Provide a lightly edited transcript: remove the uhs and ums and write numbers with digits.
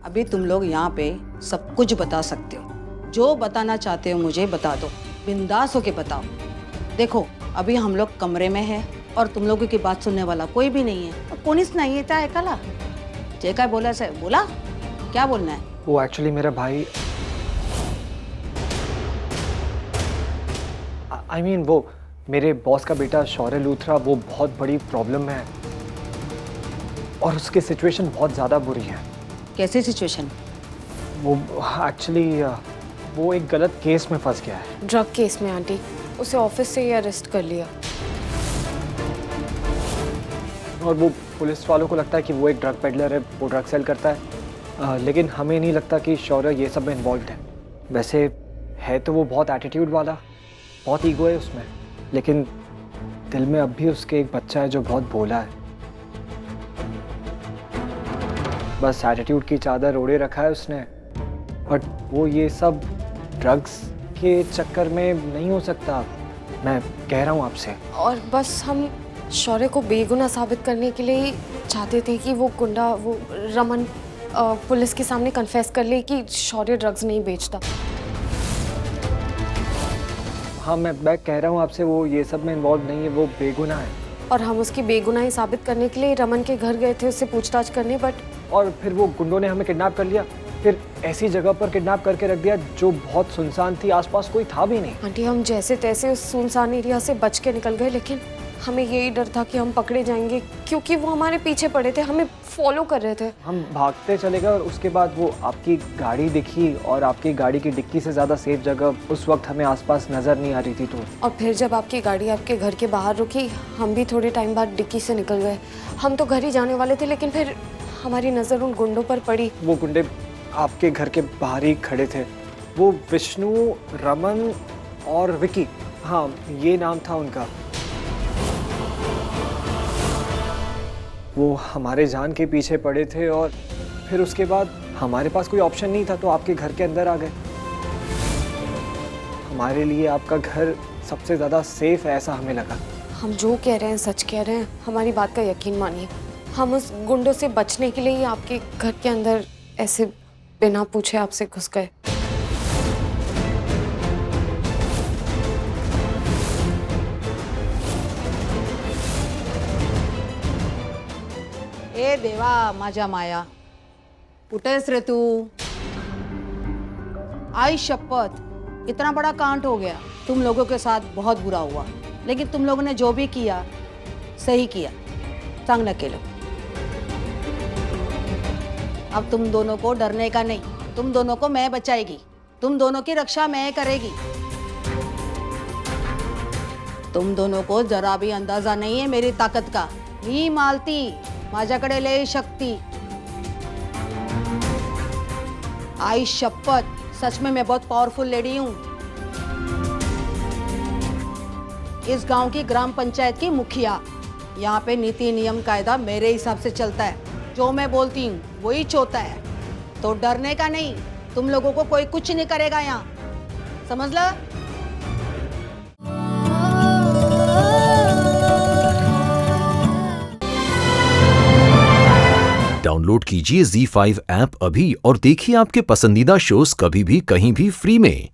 अभी तुम लोग यहाँ पे सब कुछ बता सकते हो, जो बताना चाहते हो मुझे बता दो, बिंदास होके बताओ। देखो अभी हम लोग कमरे में हैं और तुम लोगों की बात सुनने वाला कोई भी नहीं है। और कोणीच नाही येत आहे ऐकायला। जे काय बोलायचं आहे बोला, क्या बोलना है? वो एक्चुअली मेरा भाई, आई मीन वो मेरे बॉस का बेटा शौर्य लूथरा, वो बहुत बड़ी प्रॉब्लम में है और उसकी सिचुएशन बहुत ज़्यादा बुरी है। कैसी सिचुएशन? वो एक्चुअली वो एक गलत केस में फंस गया है। ड्रग केस में आंटी, उसे ऑफिस से ही अरेस्ट कर लिया। और वो पुलिस वालों को लगता है कि वो एक ड्रग पेडलर है, वो ड्रग सेल करता है, लेकिन हमें नहीं लगता कि शौर्य ये सब में इन्वॉल्व है। वैसे है तो वो बहुत एटीट्यूड वाला, बहुत ईगो है उसमें, लेकिन दिल में अब भी उसके एक बच्चा है जो बहुत भोला है। बस एटीट्यूड की चादर ओढ़े रखा है उसने, बट वो ये सब ड्रग्स के चक्कर में नहीं हो सकता, मैं कह रहा हूँ आपसे। और बस हम शौर्य को बेगुनाह साबित करने के लिए ही चाहते थे कि वो गुंडा, वो रमन पुलिस के सामने कन्फेस कर ले कि शौर्य ड्रग्स नहीं बेचता। हाँ मैं कह रहा हूँ आपसे, वो ये सब में इन्वॉल्व नहीं है, वो बेगुनाह है। और हम उसकी बेगुनाही साबित करने के लिए रमन के घर गए थे उससे पूछताछ करने, बट और फिर वो गुंडों ने हमें किडनैप कर लिया, फिर ऐसी जगह पर किडनैप करके रख दिया जो बहुत सुनसान थी, आसपास कोई था भी नहीं। आंटी हम जैसे तैसे उस सुनसान एरिया से बच के निकल गए, लेकिन हमें यही डर था कि हम पकड़े जाएंगे क्योंकि वो हमारे पीछे पड़े थे, हमें फॉलो कर रहे थे। हम भागते चले गए और उसके बाद वो आपकी गाड़ी दिखी और आपकी गाड़ी की डिक्की से ज़्यादा सेफ जगह उस वक्त हमें आसपास नज़र नहीं आ रही थी। तो और फिर जब आपकी गाड़ी आपके घर के बाहर रुकी, हम भी थोड़े टाइम बाद डिक्की से निकल गए। हम तो घर ही जाने वाले थे, लेकिन फिर हमारी नज़र उन गुंडों पर पड़ी। वो गुंडे आपके घर के बाहर ही खड़े थे, वो विष्णु, रमन और विकी, हाँ ये नाम था उनका। वो हमारे जान के पीछे पड़े थे और फिर उसके बाद हमारे पास कोई ऑप्शन नहीं था तो आपके घर के अंदर आ गए। हमारे लिए आपका घर सबसे ज़्यादा सेफ है ऐसा हमें लगा। हम जो कह रहे हैं सच कह रहे हैं, हमारी बात का यकीन मानिए। हम उस गुंडों से बचने के लिए ही आपके घर के अंदर ऐसे बिना पूछे आपसे घुस गए। ए देवा माझ्या माया, कुठेस रे तू? आई शपथ, इतना बड़ा कांड हो गया। तुम लोगों के साथ बहुत बुरा हुआ, लेकिन तुम लोगों ने जो भी किया सही किया, चांगलं केलं। अब तुम दोनों को डरने का नहीं, तुम दोनों को मैं बचाएगी, तुम दोनों की रक्षा मैं करेगी। तुम दोनों को जरा भी अंदाजा नहीं है मेरी ताकत का। मी मालती, माझ्याकडे लय शक्ति। आई शपथ, सच में मैं बहुत पावरफुल लेडी हूं। इस गांव की ग्राम पंचायत की मुखिया। यहाँ पे नीति नियम कायदा मेरे हिसाब से चलता है, जो मैं बोलती हूँ वही चलता है। तो डरने का नहीं, तुम लोगों को कोई कुछ नहीं करेगा यहाँ, समझ लो। डाउनलोड कीजिए ZEE5 ऐप अभी और देखिए आपके पसंदीदा शोज कभी भी कहीं भी फ्री में।